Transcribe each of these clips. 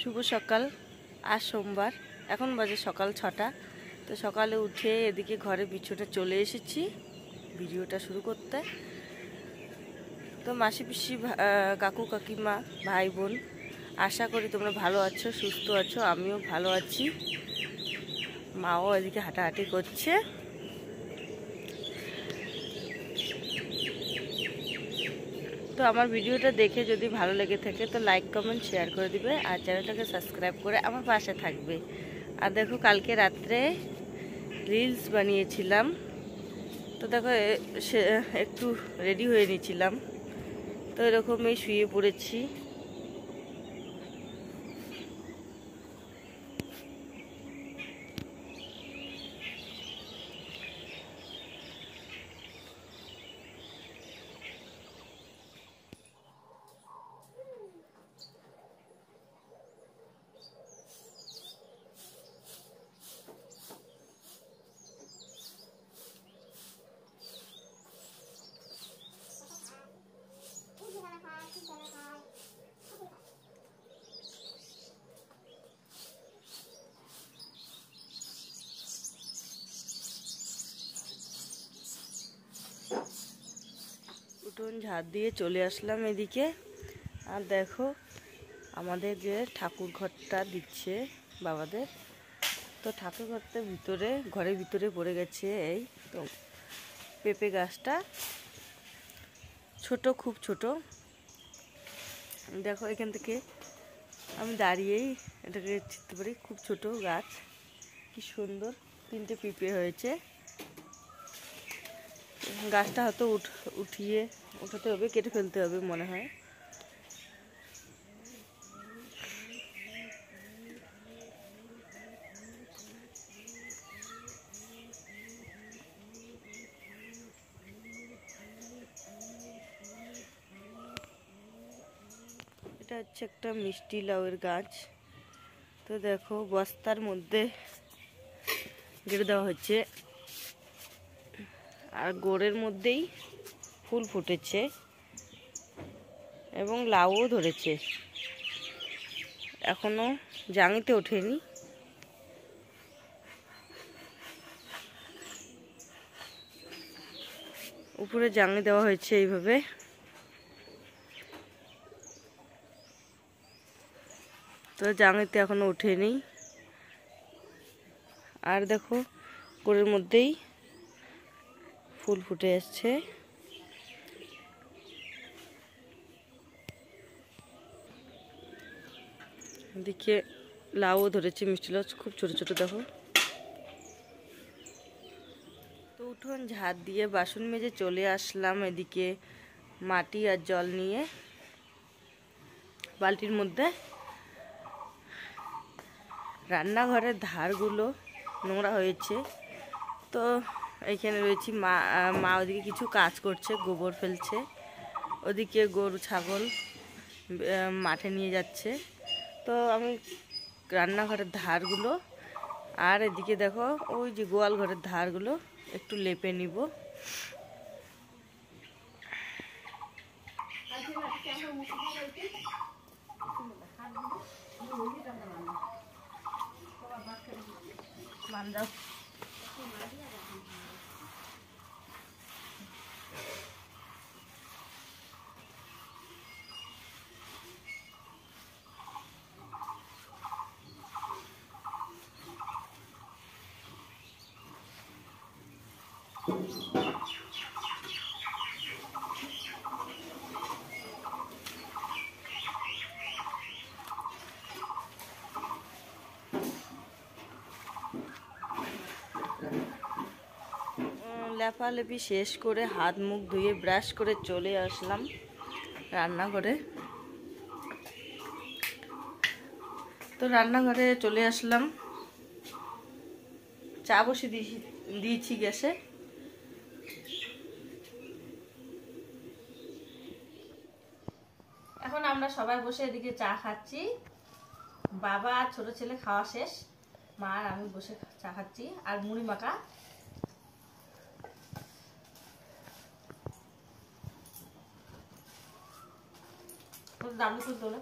শুভ সকাল। আজ সোমবার, এখন বাজে সকাল 6টা। তো সকালে উঠে এদিকে ঘরে পিছনে চলে এসেছি ভিডিওটা শুরু করতে। তো মাসি পিসি, কাকু কাকিমা, ভাই বোন, আশা করি তোমরা ভালো আছো, সুস্থ আছো। আমিও ভালো আছি। মাও এদিকে হাঁটাহাঁটি করছে। তো আমার ভিডিওটা দেখে যদি ভালো লেগে থাকে তো লাইক কমেন্ট শেয়ার করে দিবে, আর চ্যানেলটাকে সাবস্ক্রাইব করে আমার পাশে থাকবে। আর দেখো, কালকে রাত্রে রিলস বানিয়েছিলাম। তো দেখো সে একটু রেডি হয়ে নিয়েছিলাম। তো এরকমই শুয়ে পড়েছি। উঠোন ঝাড় দিয়ে চলে আসলাম এদিকে। আর দেখো, আমাদের যে ঠাকুর ঘরটা দিচ্ছে বাবাদের, তো ঠাকুর ঘরটা ঘরের ভিতরে পড়ে গেছে এই তো পেঁপে গাছটা। ছোট, খুব ছোট। দেখো, এখান থেকে আমি দাঁড়িয়েই এটাকে চিনতে পারি। খুব ছোট গাছ, কি সুন্দর 3টে পেঁপে হয়েছে। গাছটা হয়তো উঠাতে হবে, কেটে ফেলতে হবে মনে হয়। এটা হচ্ছে একটা মিষ্টি লাউয়ের গাছ। তো দেখো, বস্তার মধ্যে গেড়ে দেওয়া হচ্ছে, আর গোড়ের মধ্যেই ফুল ফুটেছে এবং লাউও ধরেছে। এখনো জাঙিতে ওঠেনি। উপরে জাঙি দেওয়া হয়েছে এইভাবে। তো জাঙিতে এখনো ওঠেনি। আর দেখো, গোড়ের মধ্যেই ফুল ফুটে আসছে। এদিকে লাউও ধরেছে, মিষ্টি লাউ, খুব ছোট ছোট দেখো। তো উঠোন ঝাড় দিয়ে বাসন মেজে চলে আসলাম এদিকে মাটি আর জল নিয়ে বালতির মধ্যে। রান্নাঘরের ধারগুলো নোংরা হয়েছে। তো এইখানে রয়েছি, মা ওদিকে কিছু কাজ করছে, গোবর ফেলছে। ওদিকে গরু ছাগল মাঠে নিয়ে যাচ্ছে। তো আমি রান্নাঘরের ধারগুলো আর এদিকে দেখো ওই যে গোয়াল ঘরের ধারগুলো একটু লেপে নিব। লেপালেপি শেষ করে হাত মুখ ধুয়ে ব্রাশ করে চলে আসলাম রান্নাঘরে। তো রান্নাঘরে চলে আসলাম, চা বসে দিয়েছি গ্যাসে। এখন আমরা সবাই বসে এদিকে চা খাচ্ছি। বাবা আর ছোট ছেলে খাওয়া শেষ, মা আর আমি বসে চা খাচ্ছি আর মুড়ি মাখা। দাম তো তোলে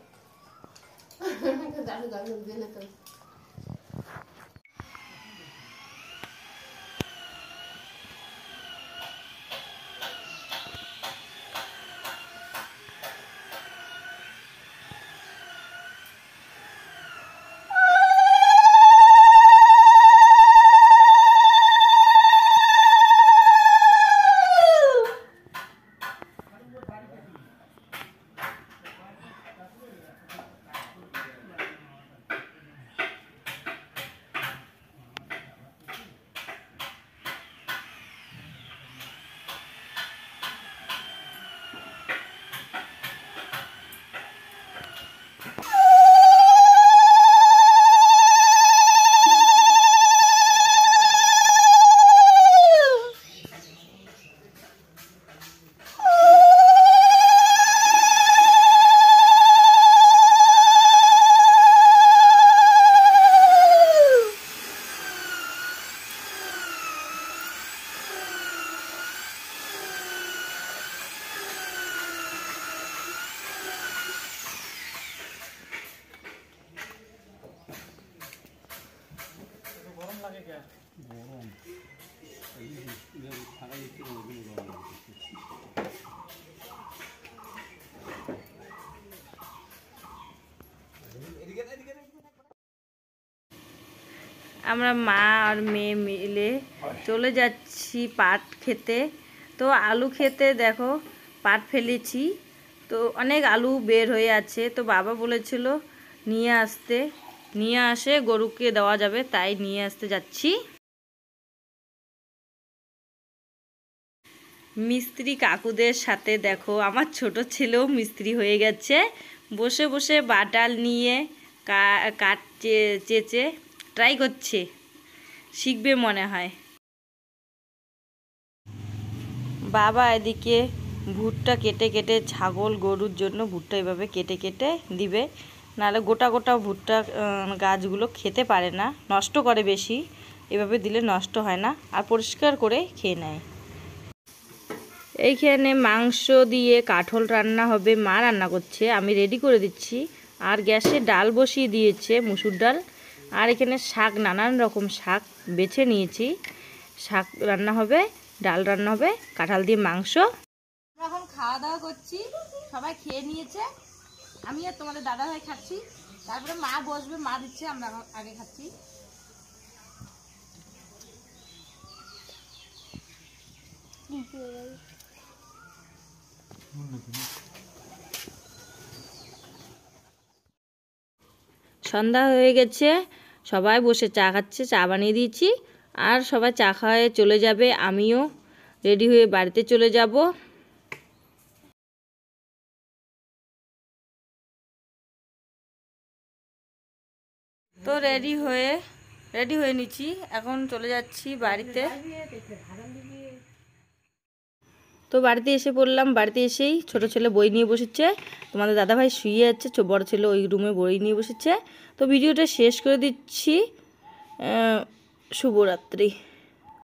আমরা মা আর মেয়ে মিলে চলে যাচ্ছি পাট খেতে। তো আলু খেতে দেখো পাট ফেলেছি, তো অনেক আলু বের হয়ে আছে। তো বাবা বলেছিল নিয়ে আসতে, নিয়ে আসে গরুকে দেওয়া যাবে, তাই নিয়ে আসতে যাচ্ছি। মিস্ত্রি কাকুদের সাথে দেখো আমার ছোট ছেলেও মিস্ত্রি হয়ে গেছে, বসে বসে বাটাল নিয়ে কাঠ চেচে ট্রাই করছে, শিখবে মনে হয়। বাবা এদিকে ভুট্টা কেটে কেটে ছাগল গরুর জন্য ভুট্টা এভাবে কেটে কেটে দিবে, নাহলে গোটা গোটা ভুট্টা গাছগুলো খেতে পারে না, নষ্ট করে বেশি। এভাবে দিলে নষ্ট হয় না আর পরিষ্কার করে খেয়ে নেয়। এইখানে মাংস দিয়ে কাঠল রান্না হবে, মা রান্না করছে, আমি রেডি করে দিচ্ছি। আর গ্যাসে ডাল বসিয়ে দিয়েছে, মুসুর ডাল। আর এখানে শাক, নানান রকম শাক বেছে নিয়েছি, শাক রান্না হবে, ডাল রান্না হবে, কাঁঠাল দিয়ে মাংস। এখন খাওয়া দাওয়া করছি, সবাই খেয়ে নিয়েছে, আমি আর তোমাদের দাদা ভাই খাচ্ছি, তারপরে মা বসবে, মা দিচ্ছে, আমরা আগে খাচ্ছি। সন্ধ্যা হয়ে গেছে, সবাই বসে চা খাচ্ছে, চা বানিয়ে দিয়েছি। আর সবাই চা খাওয়ায় চলে যাবে, আমিও রেডি হয়ে বাড়িতে চলে যাব। তো রেডি হয়ে নিচ্ছি, এখন চলে যাচ্ছি বাড়িতে। তো বাড়িতে এসে পড়লাম, বাড়িতে এসেই ছোট ছেলে বই নিয়ে বসেছে, তোমাদের দাদাভাই শুয়ে যাচ্ছে, বড় ছেলে ওই রুমে বই নিয়ে বসেছে। তো ভিডিওটা শেষ করে দিচ্ছি, শুভরাত্রি।